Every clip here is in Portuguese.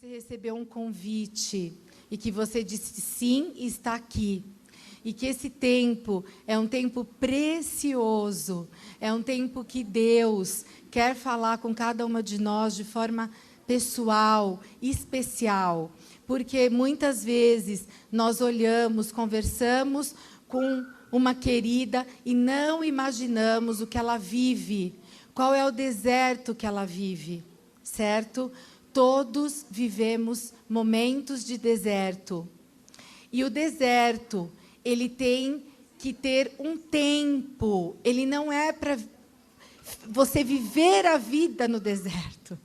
você recebeu um convite e que você disse sim e está aqui. E que esse tempo é um tempo precioso, é um tempo que Deus quer falar com cada uma de nós de forma pessoal, especial. Porque muitas vezes nós olhamos, conversamos com uma querida e não imaginamos o que ela vive, qual é o deserto que ela vive, certo? Todos vivemos momentos de deserto. E o deserto, ele tem que ter um tempo. Ele não é para você viver a vida no deserto.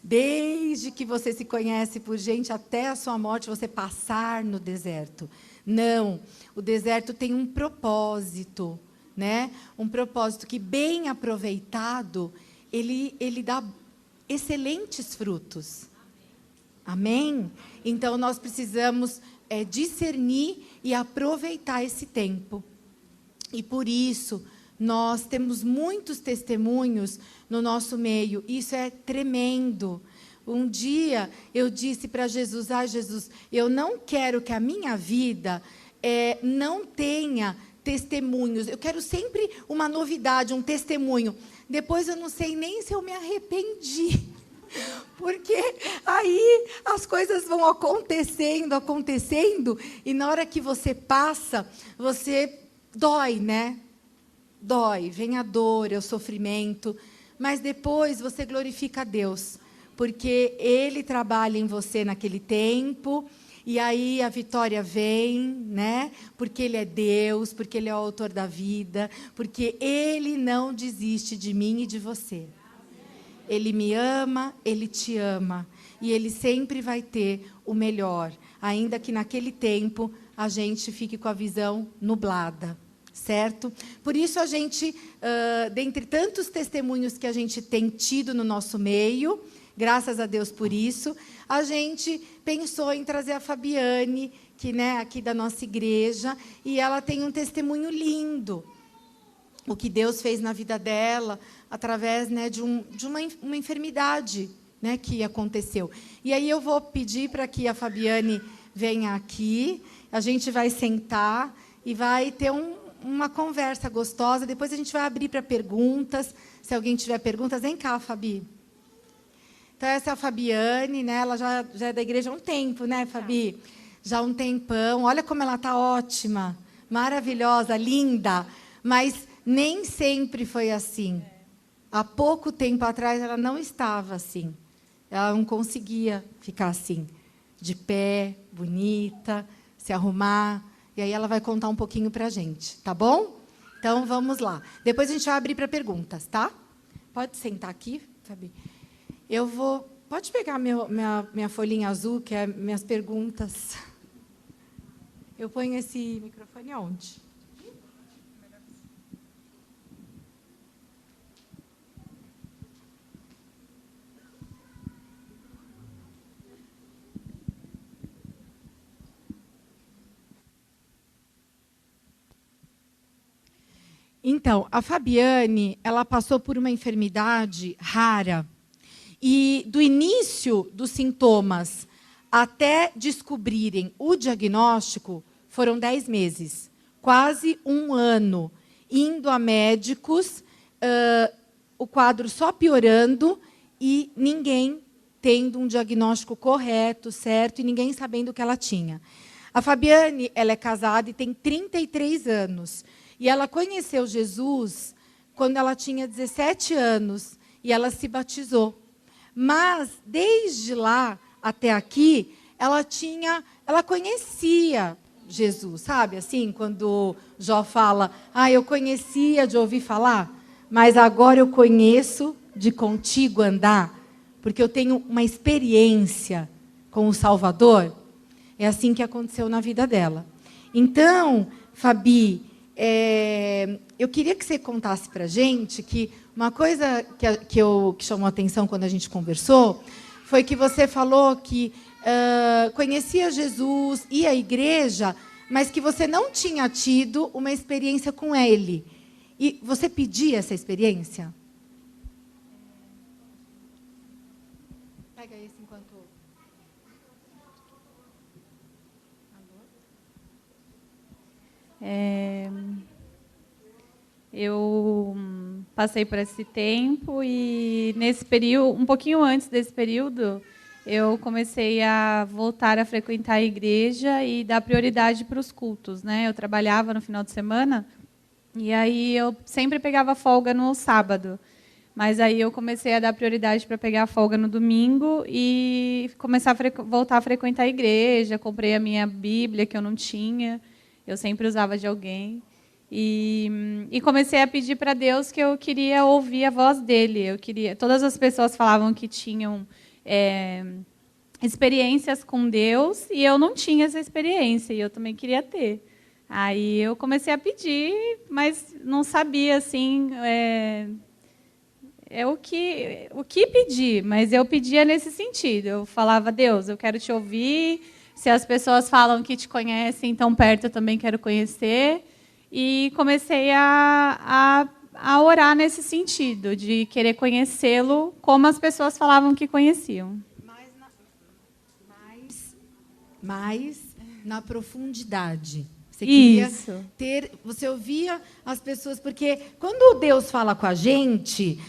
Desde que você se conhece por gente até a sua morte, você passar no deserto. Não, o deserto tem um propósito, né? Um propósito que, bem aproveitado, ele dá excelentes frutos. Amém? Então, nós precisamos discernir e aproveitar esse tempo. E, por isso, nós temos muitos testemunhos no nosso meio. Isso é tremendo. Um dia, eu disse para Jesus, Jesus, eu não quero que a minha vida não tenha testemunhos. Eu quero sempre uma novidade, um testemunho. Depois, eu não sei nem se eu me arrependi. Porque aí as coisas vão acontecendo, e na hora que você passa, você dói, né? Dói, vem a dor, é o sofrimento, mas depois você glorifica a Deus, porque Ele trabalha em você naquele tempo, e aí a vitória vem, né? Porque Ele é Deus, porque Ele é o autor da vida, porque Ele não desiste de mim e de você. Ele me ama, Ele te ama. E Ele sempre vai ter o melhor. Ainda que naquele tempo a gente fique com a visão nublada. Certo? Por isso a gente, dentre tantos testemunhos que a gente tem tido no nosso meio, graças a Deus por isso, a gente pensou em trazer a Fabiane, que, né, aqui da nossa igreja, e ela tem um testemunho lindo. O que Deus fez na vida dela, através, né, de uma enfermidade, né, que aconteceu. E aí eu vou pedir para que a Fabiane venha aqui, a gente vai sentar e vai ter uma conversa gostosa, depois a gente vai abrir para perguntas, se alguém tiver perguntas, vem cá, Fabi. Então, essa é a Fabiane, né, ela já é da igreja há um tempo, né, Fabi? Já há um tempão, olha como ela está ótima, maravilhosa, linda, mas nem sempre foi assim. Há pouco tempo atrás, ela não estava assim. Ela não conseguia ficar assim, de pé, bonita, se arrumar. E aí ela vai contar um pouquinho para a gente, tá bom? Então, vamos lá. Depois a gente vai abrir para perguntas, tá? Pode sentar aqui, Fabi. Eu vou... Pode pegar minha folhinha azul, que é minhas perguntas. Eu ponho esse microfone aonde? Então, a Fabiane, ela passou por uma enfermidade rara. E do início dos sintomas até descobrirem o diagnóstico, foram 10 meses. Quase um ano. Indo a médicos, o quadro só piorando e ninguém tendo um diagnóstico correto, certo, e ninguém sabendo o que ela tinha. A Fabiane, ela é casada e tem 33 anos. E ela conheceu Jesus quando ela tinha 17 anos e ela se batizou. Mas, desde lá até aqui, ela conhecia Jesus, sabe? Assim, quando Jó fala, eu conhecia de ouvir falar, mas agora eu conheço de contigo andar, porque eu tenho uma experiência com o Salvador. É assim que aconteceu na vida dela. Então, Fabi, eu queria que você contasse para a gente que uma coisa que chamou a atenção quando a gente conversou foi que você falou que conhecia Jesus, ia à igreja, mas que você não tinha tido uma experiência com Ele. E você pedia essa experiência? Pega esse enquanto... Eu passei por esse tempo e, nesse período, um pouquinho antes desse período, eu comecei a voltar a frequentar a igreja e dar prioridade para os cultos, né? Eu trabalhava no final de semana e aí eu sempre pegava folga no sábado. Mas aí eu comecei a dar prioridade para pegar a folga no domingo e começar a voltar a frequentar a igreja. Comprei a minha Bíblia, que eu não tinha. Eu sempre usava de alguém. E comecei a pedir para Deus que eu queria ouvir a voz dele. Todas as pessoas falavam que tinham experiências com Deus e eu não tinha essa experiência e eu também queria ter. Aí eu comecei a pedir, mas não sabia assim o que pedir, mas eu pedia nesse sentido. Eu falava: Deus, eu quero te ouvir. Se as pessoas falam que te conhecem tão perto, eu também quero conhecer. E comecei a orar nesse sentido, de querer conhecê-lo como as pessoas falavam que conheciam. Mais na profundidade. Você Isso. queria ter, você ouvia as pessoas, porque quando Deus fala com a gente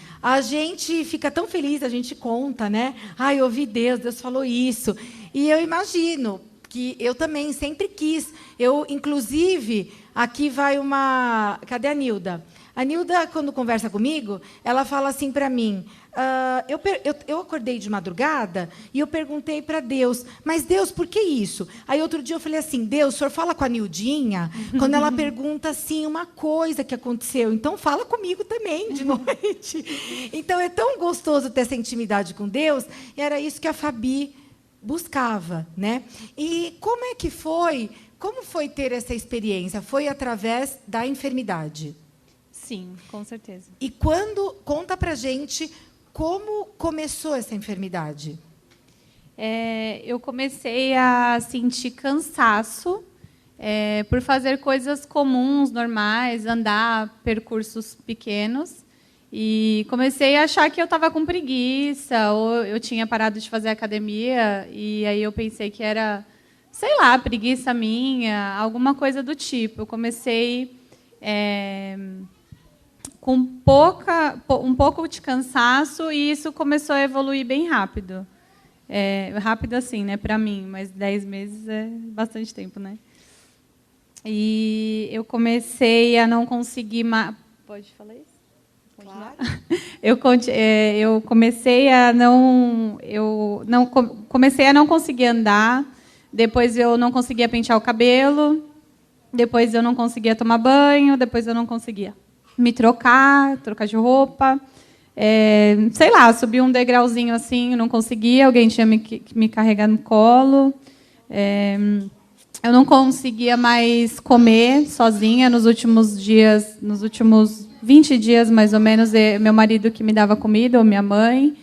fica tão feliz, a gente conta, né? Eu ouvi Deus falou isso. E eu imagino que eu também sempre quis. Eu, inclusive, aqui vai uma... Cadê a Nilda? A Nilda, quando conversa comigo, ela fala assim para mim... eu acordei de madrugada e eu perguntei para Deus, mas Deus, por que isso? Aí outro dia eu falei assim: Deus, o senhor fala com a Nildinha quando ela pergunta assim uma coisa que aconteceu, então fala comigo também de noite. Então é tão gostoso ter essa intimidade com Deus, e era isso que a Fabi buscava, né? E como foi ter essa experiência? Foi através da enfermidade? Sim, com certeza. E conta pra gente como começou essa enfermidade? Eu comecei a sentir cansaço por fazer coisas comuns, normais, andar percursos pequenos. E comecei a achar que eu estava com preguiça, ou eu tinha parado de fazer academia, e aí eu pensei que era, sei lá, preguiça minha, alguma coisa do tipo. Eu comecei... com um pouco de cansaço, e isso começou a evoluir bem rápido. Rápido assim, né, para mim, mas 10 meses é bastante tempo, né? E eu comecei a não conseguir mais... Pode falar isso? Claro. Eu comecei a comecei a não conseguir andar, depois eu não conseguia pentear o cabelo, depois eu não conseguia tomar banho, depois eu não conseguia me trocar de roupa. Sei lá, subi um degrauzinho assim, não conseguia, alguém tinha que me carregar no colo. Eu não conseguia mais comer sozinha nos últimos 20 dias, mais ou menos, meu marido que me dava comida, ou minha mãe.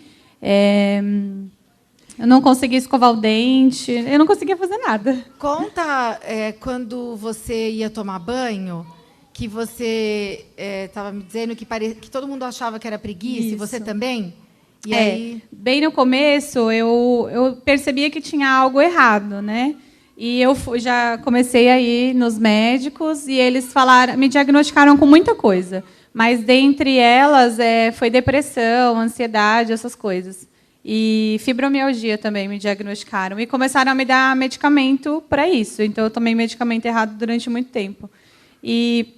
Eu não conseguia escovar o dente, eu não conseguia fazer nada. Conta quando você ia tomar banho, que você estava me dizendo que todo mundo achava que era preguiça, Isso. E você também? E aí... Bem no começo, eu percebia que tinha algo errado, né? E eu já comecei a ir nos médicos e eles me diagnosticaram com muita coisa. Mas, dentre elas, foi depressão, ansiedade, essas coisas. E fibromialgia também me diagnosticaram. E começaram a me dar medicamento para isso. Então, eu tomei medicamento errado durante muito tempo. E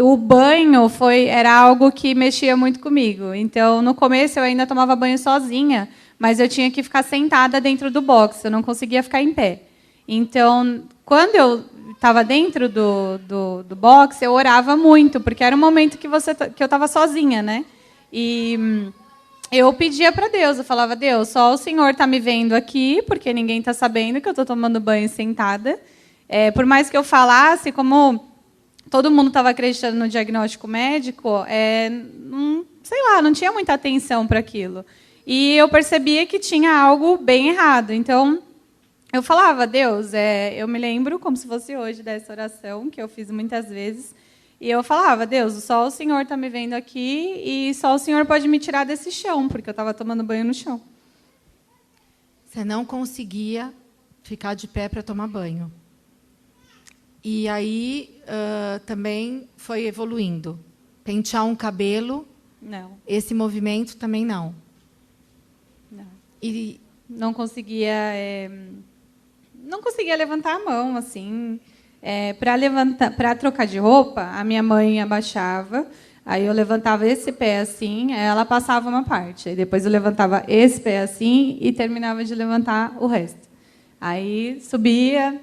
o banho era algo que mexia muito comigo. Então, no começo, eu ainda tomava banho sozinha, mas eu tinha que ficar sentada dentro do box. Eu não conseguia ficar em pé. Então, quando eu estava dentro do box, eu orava muito, porque era um momento que eu estava sozinha, né? E eu pedia para Deus, eu falava: Deus, só o Senhor está me vendo aqui, porque ninguém está sabendo que eu estou tomando banho sentada. Por mais que eu falasse, como todo mundo estava acreditando no diagnóstico médico, sei lá, não tinha muita atenção para aquilo. E eu percebia que tinha algo bem errado. Então, eu falava: Deus, eu me lembro como se fosse hoje dessa oração, que eu fiz muitas vezes, e eu falava: Deus, só o Senhor está me vendo aqui e só o Senhor pode me tirar desse chão, porque eu estava tomando banho no chão. Você não conseguia ficar de pé para tomar banho? E aí também foi evoluindo. Pentear um cabelo, Não. esse movimento também não. Não. E Não conseguia, não conseguia levantar a mão, assim. Para trocar de roupa, a minha mãe abaixava, aí eu levantava esse pé assim, aí ela passava uma parte, aí depois eu levantava esse pé assim e terminava de levantar o resto. Aí subia,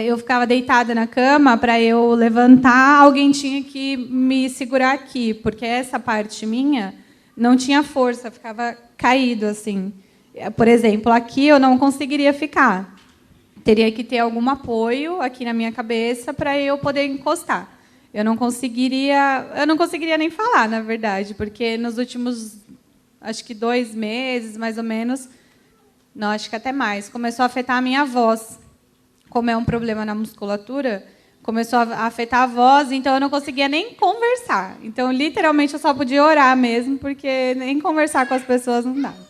eu ficava deitada na cama, para eu levantar, alguém tinha que me segurar aqui, porque essa parte minha não tinha força, ficava caído assim. Por exemplo, aqui eu não conseguiria ficar. Teria que ter algum apoio aqui na minha cabeça para eu poder encostar. Eu não conseguiria nem falar, na verdade, porque nos últimos, acho que 2 meses, mais ou menos, não, acho que até mais, começou a afetar a minha voz. Como é um problema na musculatura, começou a afetar a voz, então eu não conseguia nem conversar. Então, literalmente, eu só podia orar mesmo, porque nem conversar com as pessoas não dava.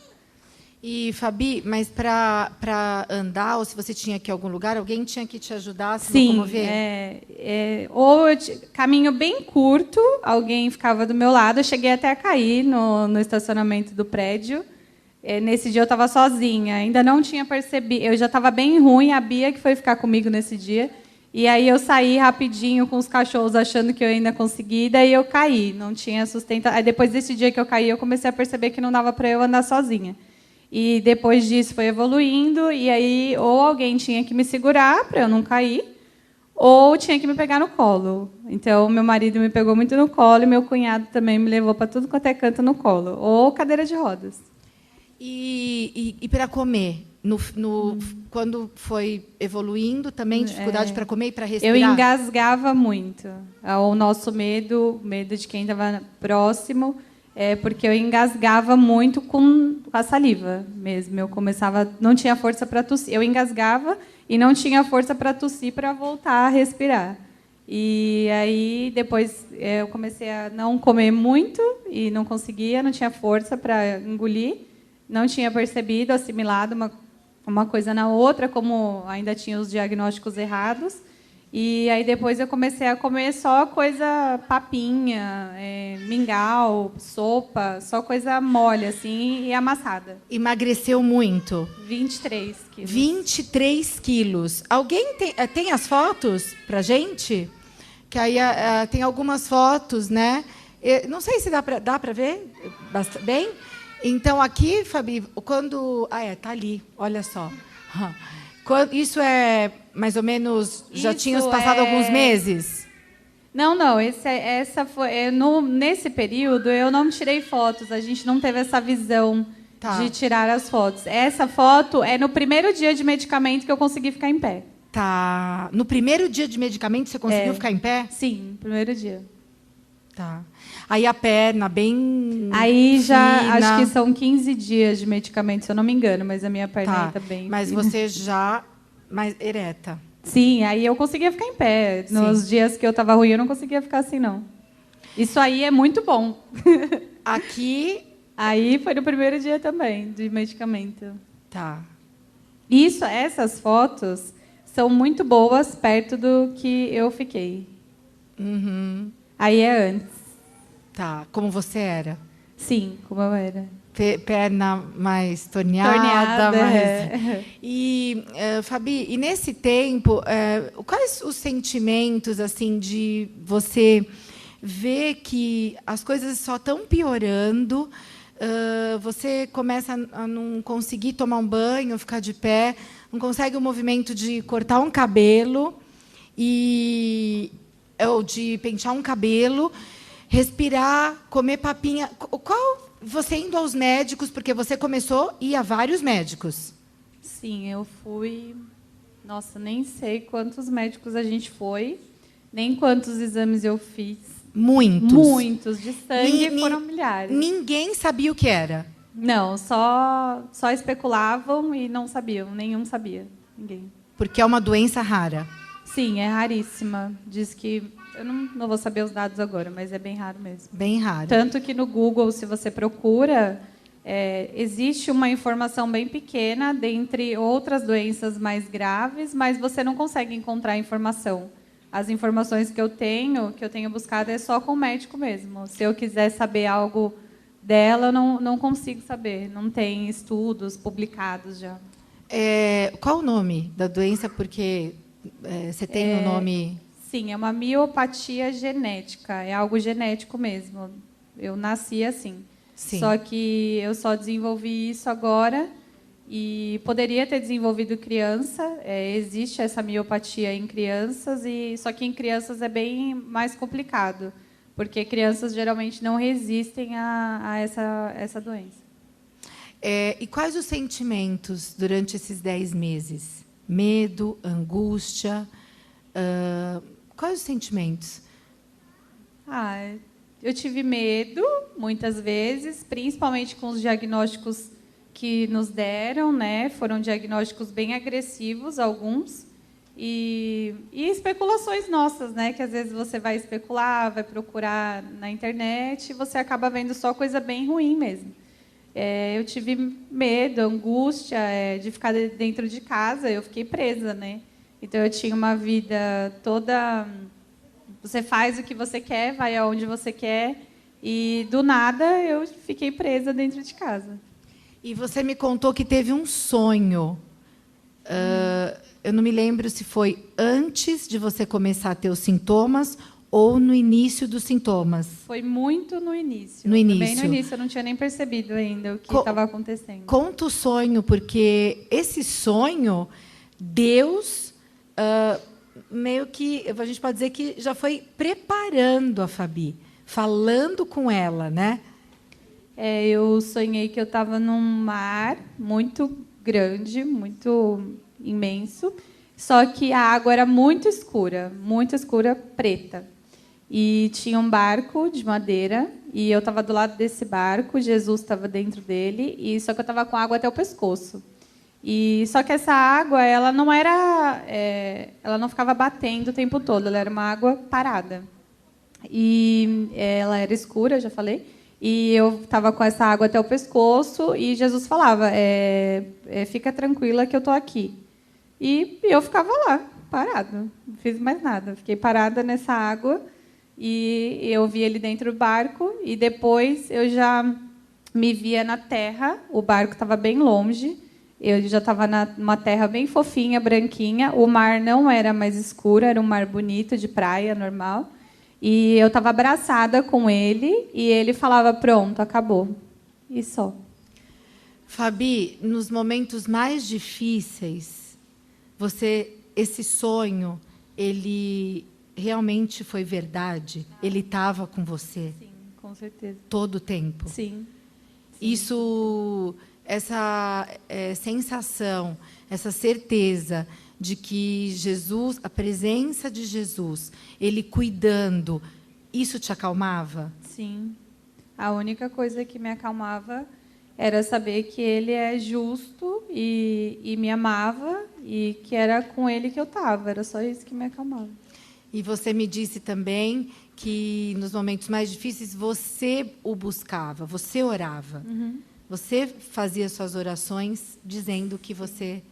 E, Fabi, mas para andar, ou se você tinha que ir a algum lugar, alguém tinha que te ajudar a se locomover? Ou caminho bem curto, alguém ficava do meu lado, eu cheguei até a cair no estacionamento do prédio. Nesse dia eu estava sozinha, ainda não tinha percebido, eu já estava bem ruim, a Bia que foi ficar comigo nesse dia, e aí eu saí rapidinho com os cachorros, achando que eu ainda consegui, daí eu caí, não tinha sustentação. Aí depois desse dia que eu caí, eu comecei a perceber que não dava para eu andar sozinha. E depois disso foi evoluindo, e aí ou alguém tinha que me segurar para eu não cair, ou tinha que me pegar no colo. Então, meu marido me pegou muito no colo, e meu cunhado também me levou para tudo quanto é canto no colo, ou cadeira de rodas. E para comer? Quando foi evoluindo, também dificuldade para comer e para respirar? Eu engasgava muito. O nosso medo de quem estava próximo, porque eu engasgava muito com a saliva mesmo. Eu não tinha força para tossir. Eu engasgava e não tinha força para tossir para voltar a respirar. E aí depois eu comecei a não comer muito e não conseguia, não tinha força para engolir, não tinha percebido, assimilado uma coisa na outra, como ainda tinha os diagnósticos errados. E aí depois eu comecei a comer só coisa papinha, mingau, sopa, só coisa mole assim e amassada. Emagreceu muito? 23 quilos. 23 quilos. Alguém tem as fotos para gente? Que aí tem algumas fotos, né? Não sei se dá para ver bem. Então, aqui, Fabi, quando... tá ali, olha só. Isso é, mais ou menos, já tinha passado alguns meses? Não. Essa foi, nesse período, eu não tirei fotos. A gente não teve essa visão de tirar as fotos. Essa foto é no primeiro dia de medicamento que eu consegui ficar em pé. Tá. No primeiro dia de medicamento, você conseguiu ficar em pé? Sim, no primeiro dia. Tá. Aí a perna bem Aí já, fina. acho que são 15 dias de medicamento, se eu não me engano, mas a minha perna está bem Mas fina. você já mais ereta. Sim, aí eu conseguia ficar em pé. Nos dias que eu estava ruim, eu não conseguia ficar assim, não. Isso aí é muito bom. Aqui... Aí foi no primeiro dia também, de medicamento. Tá. Essas fotos são muito boas perto do que eu fiquei. Uhum. Aí é antes. Tá. Como você era? Sim, como eu era. Perna mais torneada. E, Fabi, e nesse tempo, quais os sentimentos assim de você ver que as coisas só estão piorando, você começa a não conseguir tomar um banho, ficar de pé, não consegue o movimento de cortar um cabelo ou de pentear um cabelo, respirar, comer papinha. Você indo aos médicos, porque você começou a ir a vários médicos. Sim, eu fui... Nossa, nem sei quantos médicos a gente foi, nem quantos exames eu fiz. Muitos. Muitos, de sangue foram milhares. Ninguém sabia o que era? Não, só especulavam e não sabiam, nenhum sabia, ninguém. Porque é uma doença rara. Sim, é raríssima. Diz que... Eu não vou saber os dados agora, mas é bem raro mesmo. Bem raro. Tanto que no Google, se você procura, existe uma informação bem pequena dentre outras doenças mais graves, mas você não consegue encontrar informação. As informações que eu tenho buscado, é só com o médico mesmo. Se eu quiser saber algo dela, eu não consigo saber. Não tem estudos publicados já. Qual o nome da doença? Porque você tem o nome... Sim, é uma miopatia genética. É algo genético mesmo. Eu nasci assim. Sim. Só que eu só desenvolvi isso agora e poderia ter desenvolvido criança. Existe essa miopatia em crianças, só que em crianças é bem mais complicado, porque crianças geralmente não resistem a essa doença. E quais os sentimentos durante esses 10 meses? Medo, angústia? Quais os sentimentos? Eu tive medo, muitas vezes, principalmente com os diagnósticos que nos deram, né? Foram diagnósticos bem agressivos, alguns, e especulações nossas, né? Que às vezes você vai especular, vai procurar na internet, e você acaba vendo só coisa bem ruim mesmo. Eu tive medo, angústia de ficar dentro de casa. Eu fiquei presa, né? Então eu tinha uma vida toda... Você faz o que você quer, vai aonde você quer, e do nada eu fiquei presa dentro de casa. E você me contou que teve um sonho. Eu não me lembro se foi antes de você começar a ter os sintomas ou no início dos sintomas. Foi muito no início. No início. Bem no início, eu não tinha nem percebido ainda o que estava acontecendo. Conta o sonho, porque esse sonho, Deus... meio que a gente pode dizer que já foi preparando a Fabi, falando com ela, né? Eu sonhei que eu estava num mar muito grande, muito imenso, só que a água era muito escura, preta. E tinha um barco de madeira, e eu estava do lado desse barco, Jesus estava dentro dele, e só que eu estava com água até o pescoço. Só que essa água, ela não era, ela não ficava batendo o tempo todo, ela era uma água parada. E ela era escura, já falei. E eu estava com essa água até o pescoço e Jesus falava: fica tranquila que eu estou aqui. E eu ficava lá, parada, não fiz mais nada. Fiquei parada nessa água e eu vi ele dentro do barco. E depois eu já me via na terra, o barco estava bem longe. Eu já estava numa terra bem fofinha, branquinha. O mar não era mais escuro, era um mar bonito, de praia, normal. E eu estava abraçada com ele, e ele falava: pronto, acabou. E só. Fabi, nos momentos mais difíceis, esse sonho, ele realmente foi verdade? Ele estava com você? Sim, com certeza. Todo o tempo? Sim. Isso... Essa sensação, essa certeza de que Jesus, a presença de Jesus, ele cuidando, isso te acalmava? Sim. A única coisa que me acalmava era saber que ele é justo e me amava, e que era com ele que eu estava. Era só isso que me acalmava. E você me disse também que nos momentos mais difíceis você o buscava, você orava. Uhum. Você fazia suas orações dizendo o que você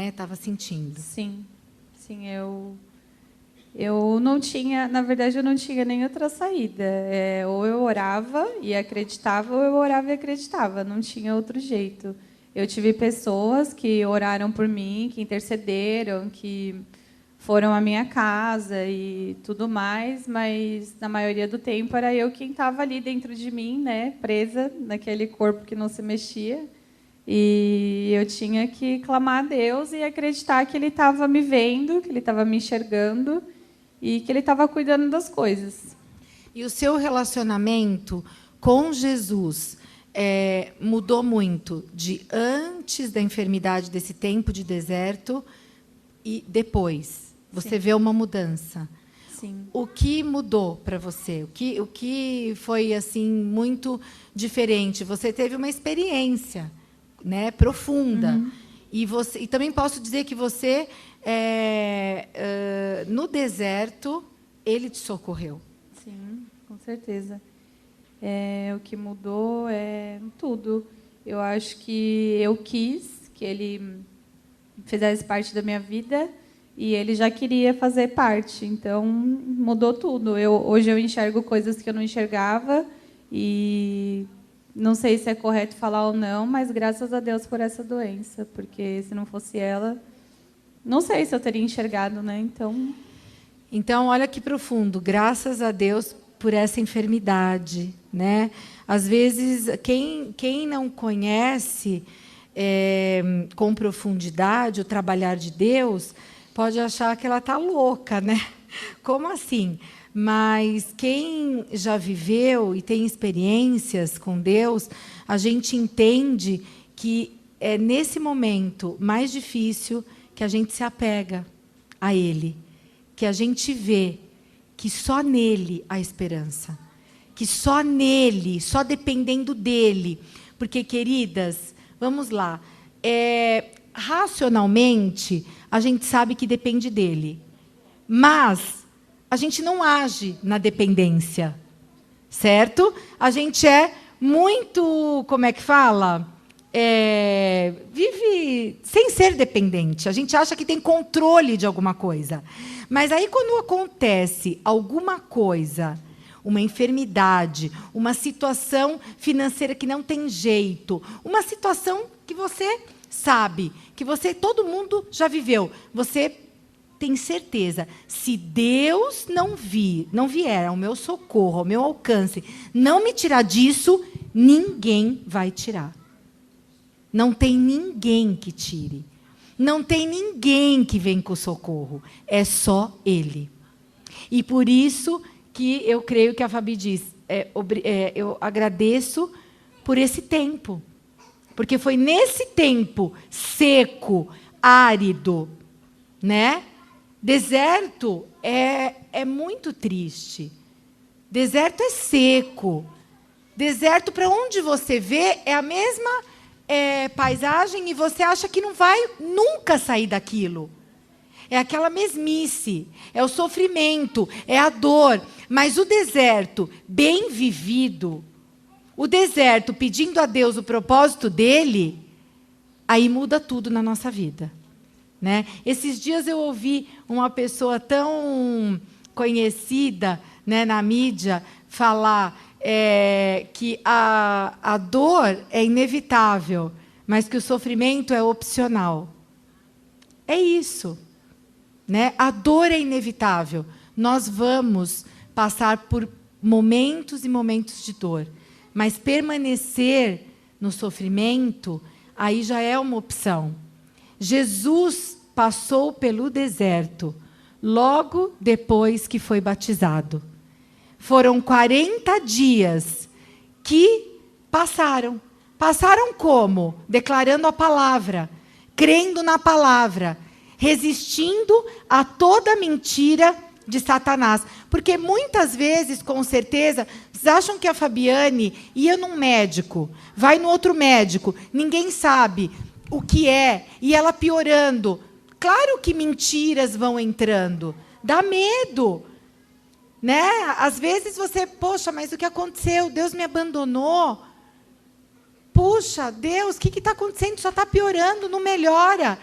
estava sentindo. Sim, sim, eu não tinha, na verdade, eu não tinha nem outra saída. Ou eu orava e acreditava, ou eu orava e acreditava. Não tinha outro jeito. Eu tive pessoas que oraram por mim, que intercederam, que foram à minha casa e tudo mais, mas na maioria do tempo era eu quem estava ali dentro de mim, né, presa naquele corpo que não se mexia, e eu tinha que clamar a Deus e acreditar que Ele estava me vendo, que Ele estava me enxergando e que Ele estava cuidando das coisas. E o seu relacionamento com Jesus mudou muito de antes da enfermidade, desse tempo de deserto, e depois? Você vê uma mudança. Sim. O que mudou para você? O que foi assim muito diferente? Você teve uma experiência, né, profunda. Uhum. E também posso dizer que você, no deserto, ele te socorreu. Sim, com certeza. O que mudou é tudo. Eu acho que eu quis que ele fizesse parte da minha vida e ele já queria fazer parte. Então, mudou tudo. Hoje eu enxergo coisas que eu não enxergava e não sei se é correto falar ou não, mas graças a Deus por essa doença, porque se não fosse ela, não sei se eu teria enxergado, né? Então, olha que profundo. Graças a Deus por essa enfermidade, né? Às vezes, quem não conhece com profundidade o trabalhar de Deus pode achar que ela está louca, né? Como assim? Mas quem já viveu e tem experiências com Deus, a gente entende que é nesse momento mais difícil que a gente se apega a Ele, que a gente vê que só nele há esperança, que só nele, só dependendo dele. Porque, queridas, vamos lá, racionalmente, a gente sabe que depende dele, mas a gente não age na dependência, certo? A gente é muito, como é que fala? Vive sem ser dependente. A gente acha que tem controle de alguma coisa. Mas aí, quando acontece alguma coisa, uma enfermidade, uma situação financeira que não tem jeito, uma situação que você sabe, que todo mundo já viveu, você tem certeza, se Deus não vier ao meu socorro, ao meu alcance, não me tirar disso, ninguém vai tirar. Não tem ninguém que tire. Não tem ninguém que vem com socorro. É só Ele. E por isso que eu creio que a Fabi diz, eu agradeço por esse tempo. Porque foi nesse tempo seco, árido, né? Deserto é muito triste. Deserto é seco. Deserto, para onde você vê, é a mesma paisagem e você acha que não vai nunca sair daquilo. É aquela mesmice, é o sofrimento, é a dor. Mas o deserto bem vivido, o deserto pedindo a Deus o propósito dele, aí muda tudo na nossa vida. Né? Esses dias eu ouvi uma pessoa tão conhecida, né, na mídia falar que a dor é inevitável, mas que o sofrimento é opcional. É isso. Né? A dor é inevitável. Nós vamos passar por momentos e momentos de dor. Mas permanecer no sofrimento, aí já é uma opção. Jesus passou pelo deserto logo depois que foi batizado. Foram 40 dias que passaram. Passaram como? Declarando a palavra, crendo na palavra, resistindo a toda mentira de Satanás. Porque muitas vezes, com certeza, vocês acham que a Fabiane ia num médico, vai no outro médico, ninguém sabe o que é, e ela piorando. Claro que mentiras vão entrando. Dá medo. Né? Às vezes você, poxa, mas o que aconteceu? Deus me abandonou. Puxa, Deus, o que está acontecendo? Só está piorando, não melhora.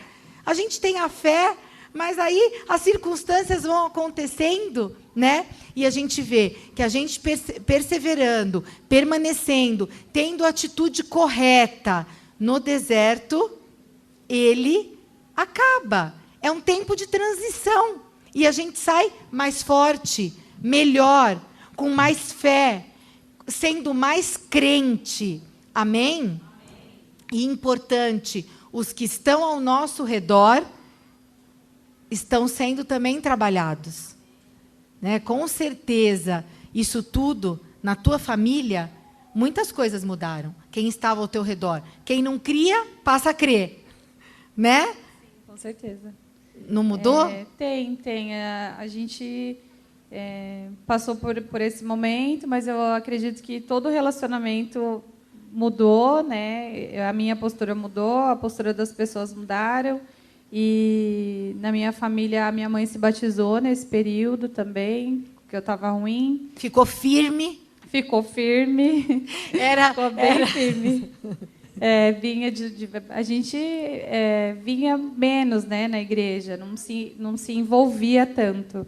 A gente tem a fé, mas aí as circunstâncias vão acontecendo, né? E a gente vê que a gente perseverando, permanecendo, tendo a atitude correta no deserto, ele acaba. É um tempo de transição. E a gente sai mais forte, melhor, com mais fé, sendo mais crente. Amém? E importante, os que estão ao nosso redor estão sendo também trabalhados. Né? Com certeza, isso tudo, na tua família, muitas coisas mudaram. Quem estava ao teu redor. Quem não cria, passa a crer. Né? Sim, com certeza. Não mudou? Tem. A gente passou por esse momento, mas eu acredito que todo relacionamento mudou, né? A minha postura mudou, a postura das pessoas mudaram. E na minha família, a minha mãe se batizou nesse período também, que eu estava ruim. Ficou firme. Ficou firme. Ficou bem firme. A gente vinha menos, né, na igreja, não se envolvia tanto.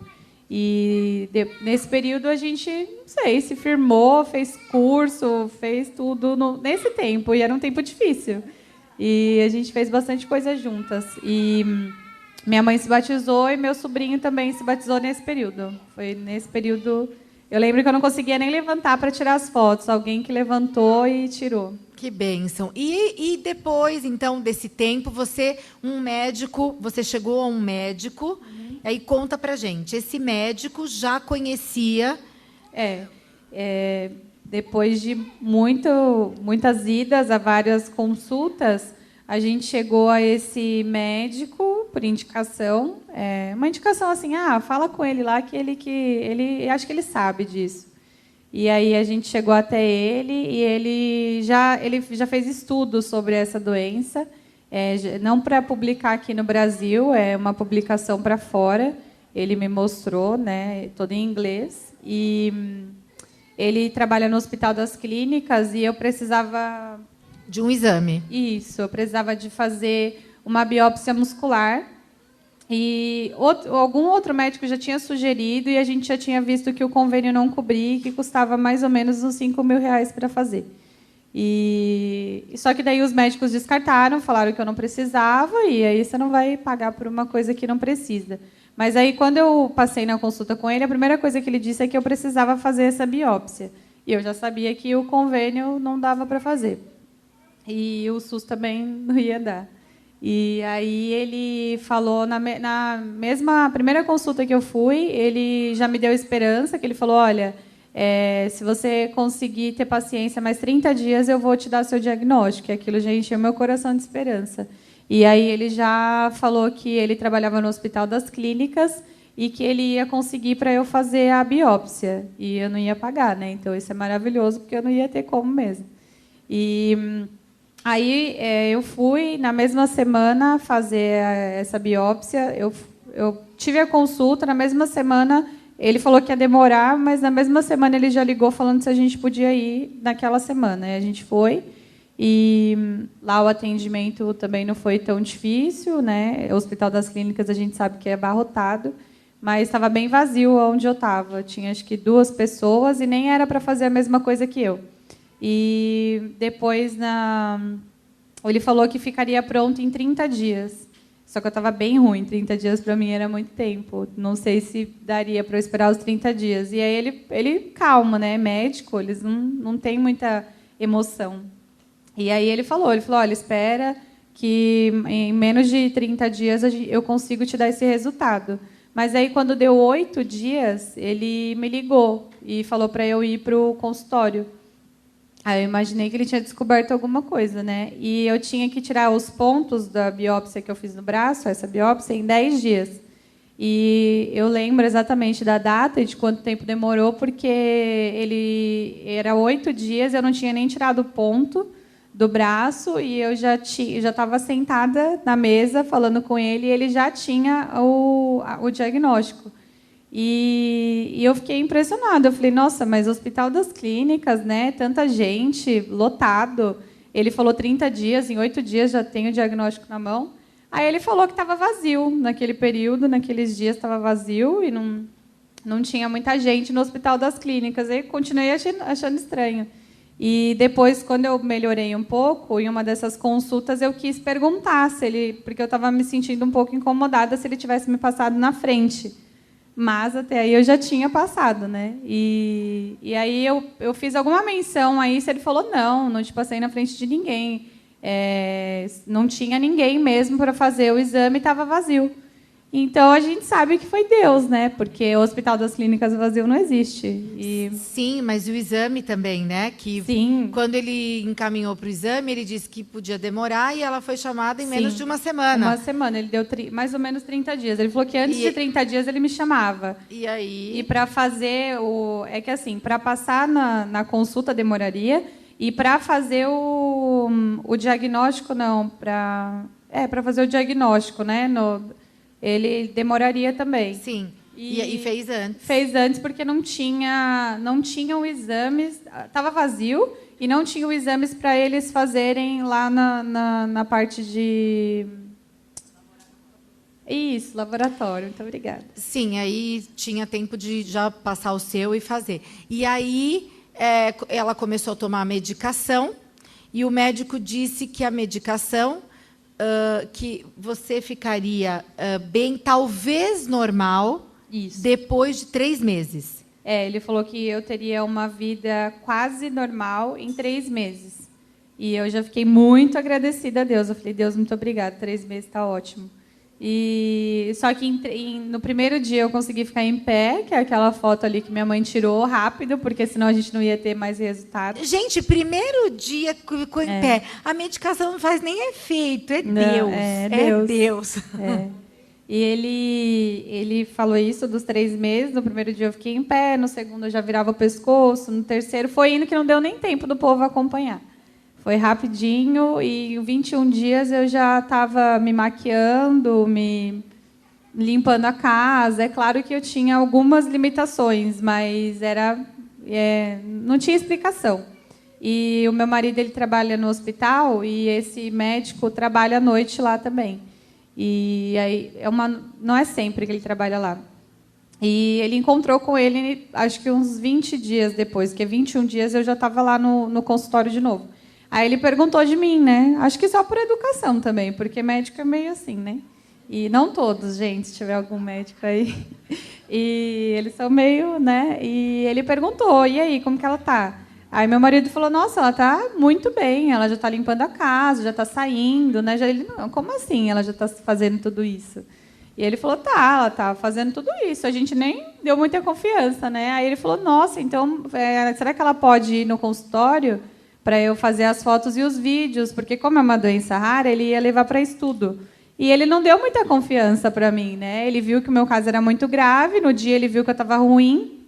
E nesse período a gente, não sei, se firmou, fez curso, fez tudo nesse tempo, e era um tempo difícil. E a gente fez bastante coisa juntas. E minha mãe se batizou e meu sobrinho também se batizou nesse período. Foi nesse período. Eu lembro que eu não conseguia nem levantar para tirar as fotos. Alguém que levantou e tirou. Que bênção. E depois, então, desse tempo, você chegou a um médico, aí conta pra gente. Esse médico já conhecia... Depois de muitas idas a várias consultas, a gente chegou a esse médico por indicação. Uma indicação assim, fala com ele lá que ele acho que ele sabe disso. E aí a gente chegou até ele e ele já fez estudos sobre essa doença, não para publicar aqui no Brasil, é uma publicação para fora. Ele me mostrou, né, todo em inglês. E ele trabalha no Hospital das Clínicas e eu precisava... De um exame. Isso, eu precisava de fazer uma biópsia muscular. E algum outro médico já tinha sugerido e a gente já tinha visto que o convênio não cobria, que custava mais ou menos uns R$5.000 para fazer. Só que daí os médicos descartaram, falaram que eu não precisava, e aí você não vai pagar por uma coisa que não precisa. Mas aí, quando eu passei na consulta com ele, a primeira coisa que ele disse é que eu precisava fazer essa biópsia. E eu já sabia que o convênio não dava para fazer. E o SUS também não ia dar. E aí ele falou, na mesma primeira consulta que eu fui, ele já me deu esperança, que ele falou, olha, se você conseguir ter paciência mais 30 dias, eu vou te dar seu diagnóstico. E aquilo já encheu meu coração de esperança. E aí ele já falou que ele trabalhava no Hospital das Clínicas e que ele ia conseguir para eu fazer a biópsia. E eu não ia pagar, né? Então, isso é maravilhoso, porque eu não ia ter como mesmo. E aí eu fui, na mesma semana, fazer essa biópsia. Eu tive a consulta, na mesma semana ele falou que ia demorar, mas na mesma semana ele já ligou falando se a gente podia ir naquela semana. E a gente foi. E lá o atendimento também não foi tão difícil, né? O Hospital das Clínicas a gente sabe que é abarrotado, mas estava bem vazio onde eu estava. Tinha acho que 2 pessoas e nem era para fazer a mesma coisa que eu. E depois ele falou que ficaria pronto em 30 dias. Só que eu estava bem ruim, 30 dias para mim era muito tempo. Não sei se daria para eu esperar os 30 dias. E aí ele calma, né? Médico, eles não têm muita emoção. E aí ele falou, olha, espera que em menos de 30 dias eu consigo te dar esse resultado. Mas aí, quando deu 8 dias, ele me ligou e falou para eu ir para o consultório. Aí eu imaginei que ele tinha descoberto alguma coisa, né? E eu tinha que tirar os pontos da biópsia que eu fiz no braço, essa biópsia, em 10 dias. E eu lembro exatamente da data e de quanto tempo demorou, porque ele era 8 dias, eu não tinha nem tirado o ponto do braço e eu já estava sentada na mesa falando com ele e ele já tinha o diagnóstico. E eu fiquei impressionada. Eu falei, nossa, mas Hospital das Clínicas, né? Tanta gente, lotado. Ele falou 30 dias, em 8 dias já tem o diagnóstico na mão. Aí ele falou que estava vazio naquele período, naqueles dias estava vazio e não tinha muita gente no Hospital das Clínicas. Aí continuei achando estranho. E depois, quando eu melhorei um pouco, em uma dessas consultas, eu quis perguntar se ele, porque eu estava me sentindo um pouco incomodada se ele tivesse me passado na frente. Mas até aí eu já tinha passado, né? E aí eu fiz alguma menção aí, se ele falou não te passei na frente de ninguém. Não tinha ninguém mesmo para fazer o exame, estava vazio. Então, a gente sabe que foi Deus, né? Porque o Hospital das Clínicas vazio não existe. Sim, mas o exame também, né? Que Sim. Quando ele encaminhou para o exame, ele disse que podia demorar e ela foi chamada em menos de uma semana. Uma semana, ele deu mais ou menos 30 dias. Ele falou que antes de 30 dias ele me chamava. E aí? E para fazer É que assim, para passar na consulta demoraria e para fazer o diagnóstico, não. Para fazer o diagnóstico, né? Ele demoraria também. Sim. E fez antes. Fez antes porque não tinham exames, estava vazio e não tinham exames para eles fazerem lá na parte de... Isso, laboratório. Muito obrigada. Sim, aí tinha tempo de já passar o seu e fazer. E aí ela começou a tomar a medicação e o médico disse que a medicação, que você ficaria bem, talvez normal, Isso. depois de 3 meses. Ele falou que eu teria uma vida quase normal em 3 meses. E eu já fiquei muito agradecida a Deus. Eu falei, Deus, muito obrigada, 3 meses está ótimo. E só que no primeiro dia eu consegui ficar em pé, que é aquela foto ali que minha mãe tirou rápido, porque senão a gente não ia ter mais resultado. Gente, primeiro dia ficou em pé. A medicação não faz nem efeito, Deus. É Deus. É Deus. E ele falou isso dos 3 meses. No primeiro dia eu fiquei em pé, no segundo eu já virava o pescoço, no terceiro foi indo que não deu nem tempo do povo acompanhar. Foi rapidinho e em 21 dias eu já estava me maquiando, me limpando a casa. É claro que eu tinha algumas limitações, mas não tinha explicação. E o meu marido ele trabalha no hospital e esse médico trabalha à noite lá também. E aí não é sempre que ele trabalha lá. E ele encontrou com ele, acho que uns 20 dias depois, porque 21 dias eu já estava lá no consultório de novo. Aí ele perguntou de mim, né? Acho que só por educação também, porque médico é meio assim, né? E não todos, gente, se tiver algum médico aí. E eles são meio, né? E ele perguntou, e aí, como que ela tá? Aí meu marido falou, nossa, ela tá muito bem, ela já está limpando a casa, já está saindo, né? Ele, não, como assim ela já está fazendo tudo isso? E ele falou, ela tá fazendo tudo isso. A gente nem deu muita confiança, né? Aí ele falou, nossa, então, será que ela pode ir no consultório para eu fazer as fotos e os vídeos, porque como é uma doença rara, ele ia levar para estudo. E ele não deu muita confiança para mim, né? Ele viu que o meu caso era muito grave, no dia ele viu que eu estava ruim,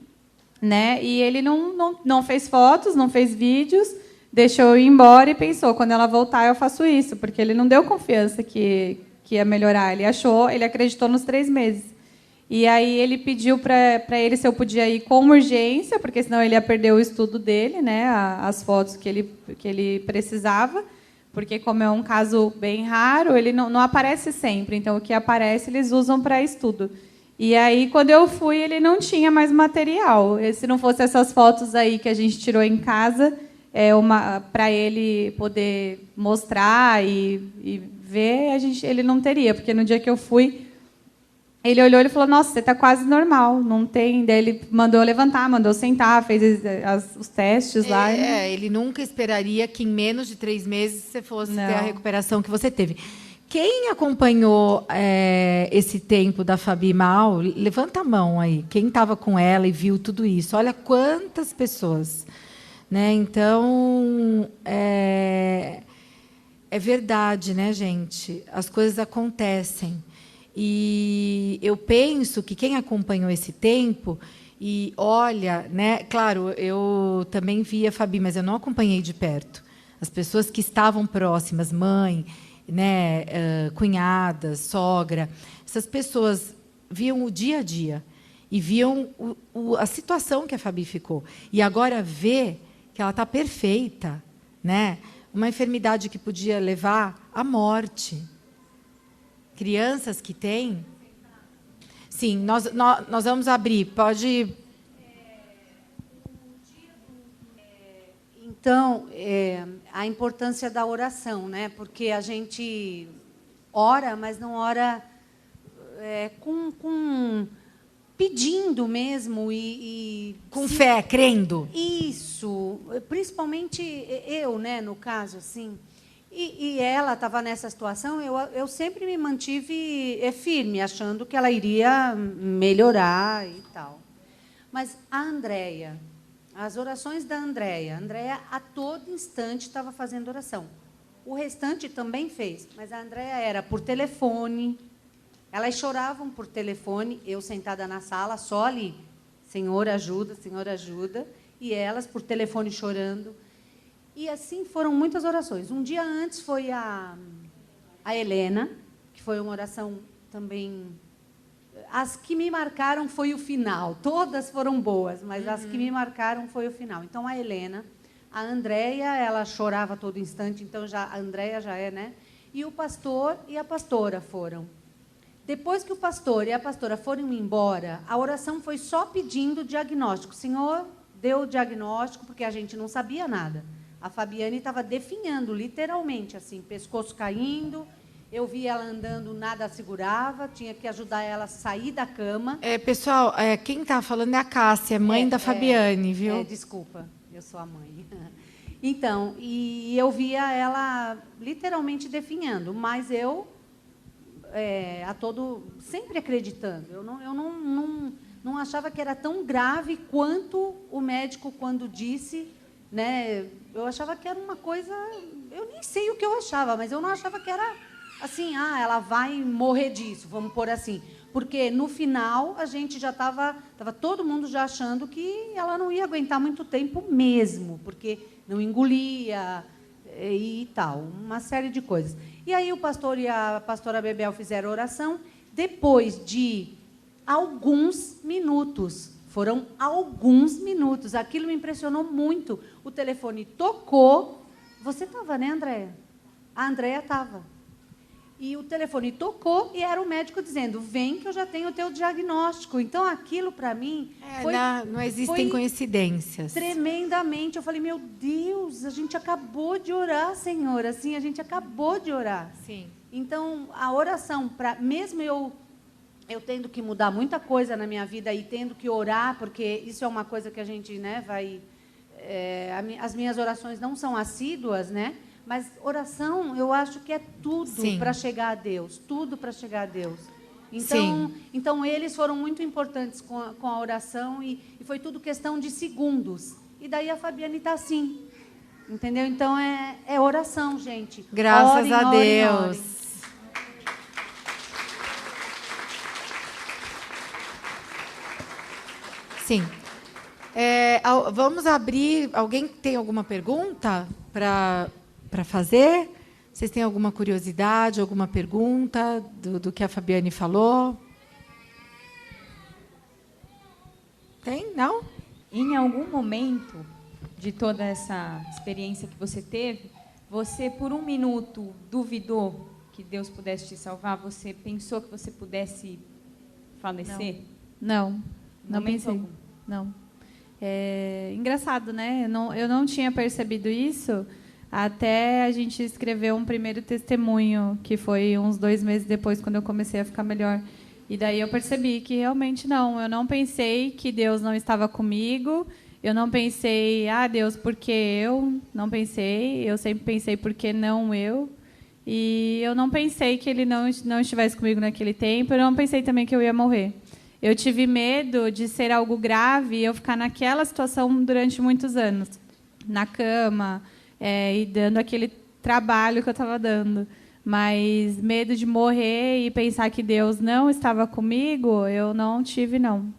né? E ele não fez fotos, não fez vídeos, deixou eu ir embora e pensou, quando ela voltar eu faço isso, porque ele não deu confiança que ia melhorar. Ele acreditou nos 3 meses. E aí ele pediu para ele se eu podia ir com urgência, porque senão ele ia perder o estudo dele, né, as fotos que ele precisava, porque como é um caso bem raro, ele não aparece sempre, então o que aparece eles usam para estudo. E aí, quando eu fui, ele não tinha mais material. E se não fosse essas fotos aí que a gente tirou em casa, para ele poder mostrar e ver, ele não teria, porque no dia que eu fui, ele olhou e falou, nossa, você está quase normal, não tem... Daí ele mandou eu levantar, mandou eu sentar, fez os testes lá. Ele nunca esperaria que em menos de 3 meses você fosse ter a recuperação que você teve. Quem acompanhou esse tempo da Fabi mal, levanta a mão aí. Quem estava com ela e viu tudo isso? Olha quantas pessoas. Né? Então, é verdade, né, gente? As coisas acontecem. E eu penso que quem acompanhou esse tempo e olha, né? Claro, eu também vi a Fabi, mas eu não acompanhei de perto. As pessoas que estavam próximas, mãe, né, cunhada, sogra, essas pessoas viam o dia a dia e viam a situação que a Fabi ficou. E agora vê que ela está perfeita, né? Uma enfermidade que podia levar à morte. Crianças que têm... Sim, nós vamos abrir. Pode... Então, a importância da oração, né? Porque a gente ora, mas não ora pedindo mesmo com fé, crendo. Isso, principalmente eu, né? No caso, assim... E ela estava nessa situação, eu sempre me mantive firme, achando que ela iria melhorar e tal. Mas a Andréia, as orações da Andréia, a todo instante estava fazendo oração. O restante também fez, mas a Andréia era por telefone, elas choravam por telefone, eu sentada na sala, só ali, Senhor, ajuda, e elas por telefone chorando. E assim foram muitas orações. Um dia antes foi a Helena, que foi uma oração também... As que me marcaram foi o final. Todas foram boas, mas as que me marcaram foi o final. Então, a Helena A Andréia, ela chorava a todo instante, então a Andréia já é, né? E o pastor e a pastora foram. Depois que o pastor e a pastora foram embora, a oração foi só pedindo diagnóstico. O Senhor deu o diagnóstico, porque a gente não sabia nada. A Fabiane estava definhando, literalmente, assim, pescoço caindo. Eu vi ela andando, nada segurava, tinha que ajudar ela a sair da cama. Pessoal, quem está falando é a Cássia, mãe da Fabiane, viu? Desculpa, eu sou a mãe. Então, e eu via ela literalmente definhando, mas eu sempre acreditando. Eu não achava que era tão grave quanto o médico quando disse, né? Eu achava que era uma coisa, eu nem sei o que eu achava, mas eu não achava que era assim, ela vai morrer disso, vamos pôr assim. Porque no final a gente já estava todo mundo já achando que ela não ia aguentar muito tempo mesmo, porque não engolia e tal, uma série de coisas. E aí o pastor e a pastora Bebel fizeram oração. Depois de alguns minutos, foram alguns minutos, aquilo me impressionou muito. O telefone tocou. Você estava, né, Andréia? A Andréia estava. E o telefone tocou e era o médico dizendo, vem que eu já tenho o teu diagnóstico. Então, aquilo para mim não existem coincidências. Tremendamente. Eu falei, meu Deus, a gente acabou de orar, Senhor. Assim, a gente acabou de orar. Sim. Então, a oração, mesmo eu tendo que mudar muita coisa na minha vida e tendo que orar, porque isso é uma coisa que a gente, né, vai... as minhas orações não são assíduas, né? Mas oração, eu acho que é tudo para chegar a Deus. Tudo para chegar a Deus. Então, eles foram muito importantes com a oração e foi tudo questão de segundos. E daí a Fabiane está assim. Entendeu? Então, é oração, gente. Graças a Deus. Orem. Sim. Vamos abrir... Alguém tem alguma pergunta para fazer? Vocês têm alguma curiosidade, alguma pergunta do que a Fabiane falou? Tem? Não? Em algum momento de toda essa experiência que você teve, você, por um minuto, duvidou que Deus pudesse te salvar? Você pensou que você pudesse falecer? Não pensei. Algum? Não. Engraçado, né? Eu não tinha percebido isso até a gente escrever um primeiro testemunho, que foi uns 2 meses depois, quando eu comecei a ficar melhor. E daí eu percebi que realmente não. Eu não pensei que Deus não estava comigo. Eu não pensei, Deus, por que eu? Não pensei. Eu sempre pensei, por que não eu? E eu não pensei que Ele não estivesse comigo naquele tempo. Eu não pensei também que eu ia morrer. Eu tive medo de ser algo grave e eu ficar naquela situação durante muitos anos, na cama, e dando aquele trabalho que eu estava dando. Mas medo de morrer e pensar que Deus não estava comigo, eu não tive, não.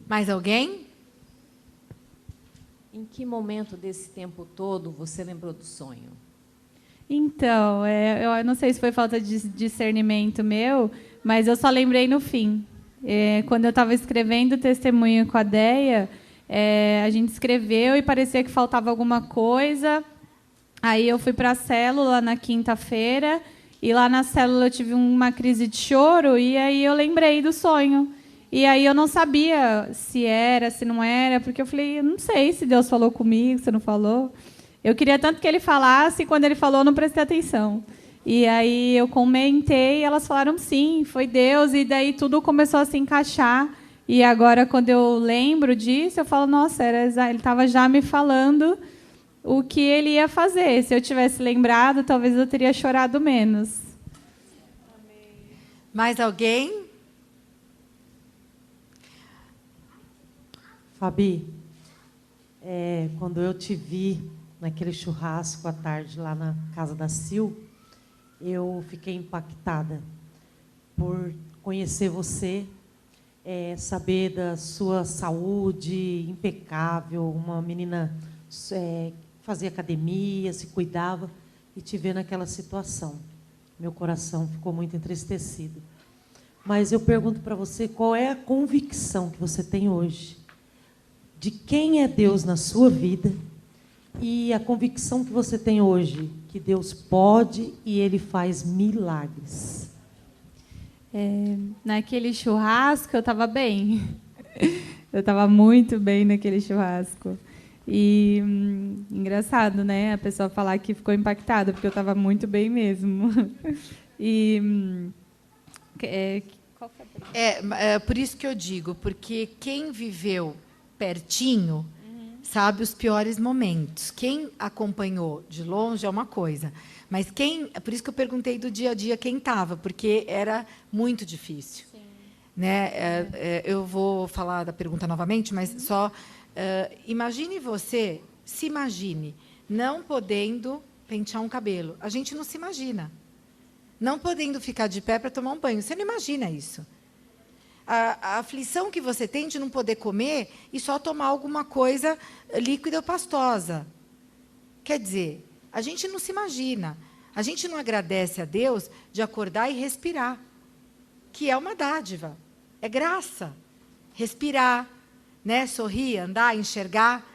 Mais alguém? Em que momento desse tempo todo você lembrou do sonho? Então, eu não sei se foi falta de discernimento meu, mas eu só lembrei no fim. Quando eu estava escrevendo o testemunho com a Deia, a gente escreveu e parecia que faltava alguma coisa. Aí eu fui para a célula na quinta-feira, e lá na célula eu tive uma crise de choro, e aí eu lembrei do sonho. E aí eu não sabia se era, se não era, porque eu falei, eu não sei se Deus falou comigo, se não falou. Eu queria tanto que Ele falasse, e quando Ele falou, eu não prestei atenção. E aí eu comentei, e elas falaram sim, foi Deus, e daí tudo começou a se encaixar. E agora, quando eu lembro disso, eu falo, nossa, Ele estava já me falando o que Ele ia fazer. Se eu tivesse lembrado, talvez eu teria chorado menos. Mais alguém? Fabi, quando eu te vi naquele churrasco à tarde lá na casa da Sil, eu fiquei impactada por conhecer você, saber da sua saúde impecável, uma menina fazia academia, se cuidava, e te ver naquela situação. Meu coração ficou muito entristecido. Mas eu pergunto para você, qual é a convicção que você tem hoje de quem é Deus na sua vida e a convicção que você tem hoje, que Deus pode e Ele faz milagres. Naquele churrasco eu estava bem. Eu estava muito bem naquele churrasco. E engraçado, né? A pessoa falar que ficou impactada, porque eu estava muito bem mesmo. E qual foi a pergunta? Por isso que eu digo, porque quem viveu pertinho sabe os piores momentos. Quem acompanhou de longe é uma coisa, mas por isso que eu perguntei do dia a dia quem estava, porque era muito difícil. Sim. Né? Eu vou falar da pergunta novamente, mas só imagine você, se imagine não podendo pentear um cabelo. A gente não se imagina. Não podendo ficar de pé para tomar um banho. Você não imagina isso. A aflição que você tem de não poder comer e só tomar alguma coisa líquida ou pastosa. Quer dizer, a gente não se imagina. A gente não agradece a Deus de acordar e respirar, que é uma dádiva, é graça. Respirar, né? Sorrir, andar, enxergar.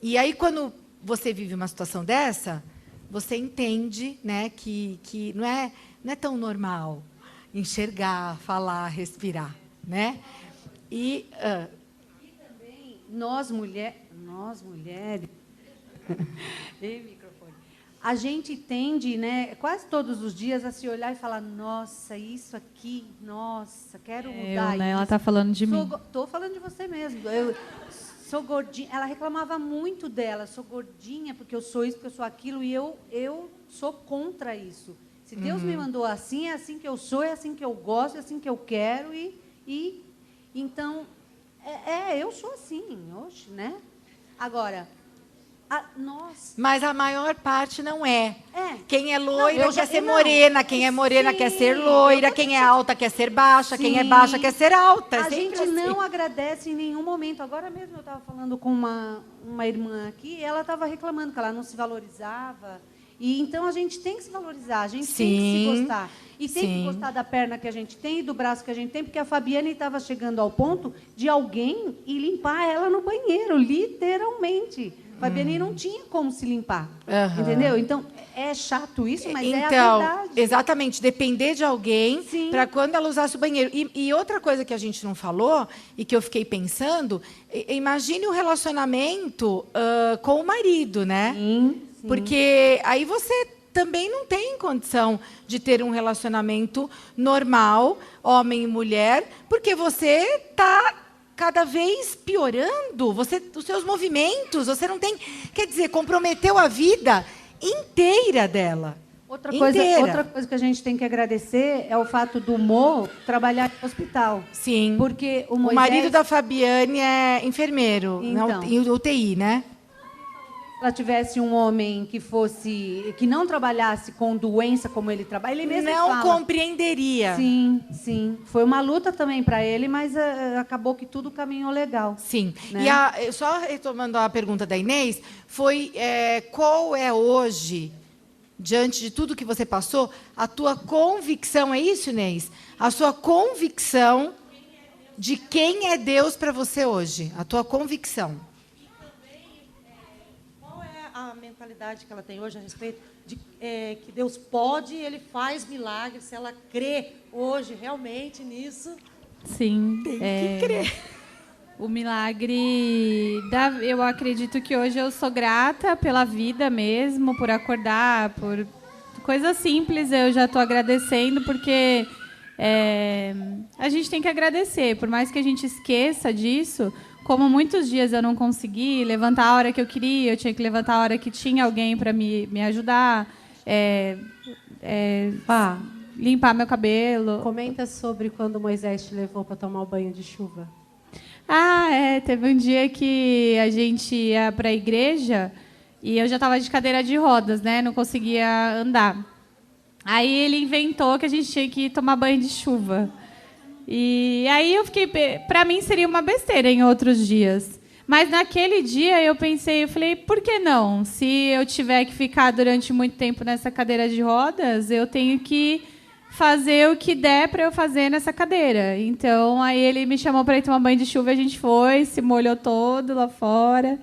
E aí, quando você vive uma situação dessa, você entende, né, que não é tão normal enxergar, falar, respirar. Né? E também nós mulheres, microfone. A gente tende, né, quase todos os dias a se olhar e falar: nossa, isso aqui, nossa, quero mudar isso. Ela está falando de mim. Estou falando de você mesmo. Eu sou gordinha. Ela reclamava muito dela. Sou gordinha porque eu sou isso, porque eu sou aquilo, e eu sou contra isso. Se Deus me mandou assim, é assim que eu sou, é assim que eu gosto, é assim que eu quero e então, eu sou assim, hoje, né? Agora, nós... Mas a maior parte não é. Quem é Não, loira quer ser morena, quem é morena quer ser loira, quem é alta quer ser baixa, quem é baixa quer ser alta. A gente assim. não agradece em nenhum momento. Agora mesmo eu estava falando com uma irmã aqui, e ela estava reclamando que ela não se valorizava. E então a gente tem que se valorizar, a gente tem que se gostar. E tem que gostar da perna que a gente tem e do braço que a gente tem, porque a Fabiane estava chegando ao ponto de alguém ir limpar ela no banheiro, literalmente. A Fabiane não tinha como se limpar, entendeu? Então, é chato isso, mas é a verdade. Exatamente, depender de alguém para quando ela usasse o banheiro. E outra coisa que a gente não falou, e que eu fiquei pensando, imagine o relacionamento com o marido, né? Sim. Porque aí você também não tem condição de ter um relacionamento normal, homem e mulher, porque você está cada vez piorando. Os seus movimentos, você não tem... Quer dizer, comprometeu a vida inteira dela. Outra coisa que a gente tem que agradecer é o fato do Mo trabalhar no hospital. Sim. Porque o marido da Fabiane é enfermeiro, então, em UTI, né? Se ela tivesse um homem que não trabalhasse com doença como ele trabalha, ele mesmo não compreenderia. Sim. Foi uma luta também para ele, mas acabou que tudo caminhou legal. Sim. Né? E só retomando a pergunta da Inês, qual é hoje, diante de tudo que você passou, a tua convicção, é isso, Inês? A sua convicção de quem é Deus para você hoje, a tua convicção. A mentalidade que ela tem hoje a respeito de que Deus pode e Ele faz milagres, se ela crê hoje realmente nisso. Sim. Tem que crer. O milagre, eu acredito que hoje eu sou grata pela vida mesmo, por acordar, por coisas simples eu já estou agradecendo, porque a gente tem que agradecer, por mais que a gente esqueça disso. Como muitos dias eu não consegui levantar a hora que eu queria, eu tinha que levantar a hora que tinha alguém para me ajudar, limpar meu cabelo. Comenta sobre quando Moisés te levou para tomar o banho de chuva. Teve um dia que a gente ia para a igreja e eu já estava de cadeira de rodas, né? Não conseguia andar. Aí ele inventou que a gente tinha que tomar banho de chuva. E aí eu fiquei... Para mim seria uma besteira em outros dias. Mas naquele dia eu falei, por que não? Se eu tiver que ficar durante muito tempo nessa cadeira de rodas, eu tenho que fazer o que der para eu fazer nessa cadeira. Então, aí ele me chamou para ir tomar banho de chuva, a gente foi, se molhou todo lá fora.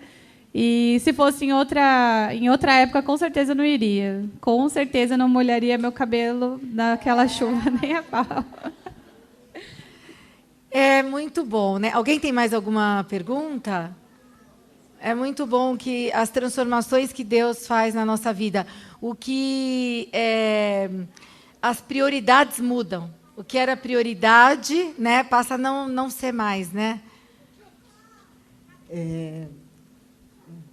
E se fosse em outra época, com certeza eu não iria. Com certeza não molharia meu cabelo naquela chuva nem a pau. É muito bom, né? Alguém tem mais alguma pergunta? É muito bom que as transformações que Deus faz na nossa vida, as prioridades mudam. O que era prioridade, né, passa a não ser mais, né?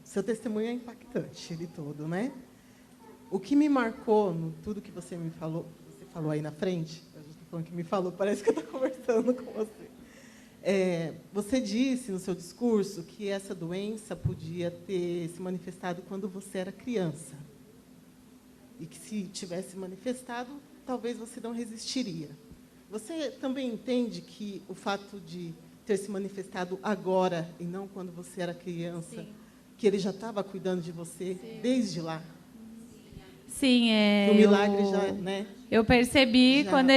Seu testemunho é impactante, ele todo, né? O que me marcou no tudo que você falou aí na frente, eu estou falando que me falou, parece que eu estou conversando com você. Você disse no seu discurso que essa doença podia ter se manifestado quando você era criança. E que se tivesse manifestado, talvez você não resistiria. Você também entende que o fato de ter se manifestado agora e não quando você era criança, sim, que ele já estava cuidando de você, sim, desde lá? Sim, o milagre já, né? Eu percebi quando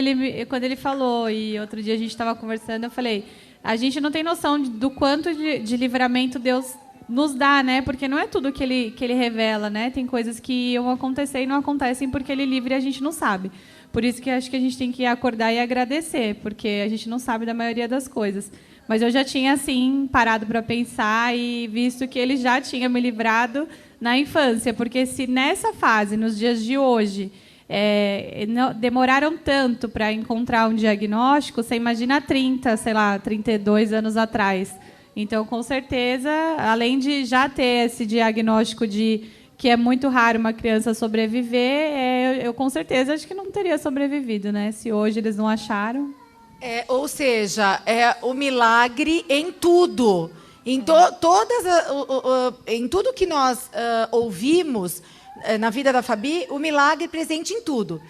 ele falou, e outro dia a gente estava conversando, eu falei, a gente não tem noção do quanto de livramento Deus nos dá, né? Porque não é tudo que ele revela, né? Tem coisas que iam acontecer e não acontecem porque ele livre e a gente não sabe. Por isso que acho que a gente tem que acordar e agradecer, porque a gente não sabe da maioria das coisas. Mas eu já tinha, assim, parado para pensar e visto que ele já tinha me livrado na infância. Porque se nessa fase, nos dias de hoje, demoraram tanto para encontrar um diagnóstico, você imagina 32 anos atrás. Então, com certeza, além de já ter esse diagnóstico de que é muito raro uma criança sobreviver, eu com certeza acho que não teria sobrevivido, né? Se hoje eles não acharam. Ou seja, o milagre em tudo. Em tudo que nós ouvimos na vida da Fabi, o milagre presente em tudo.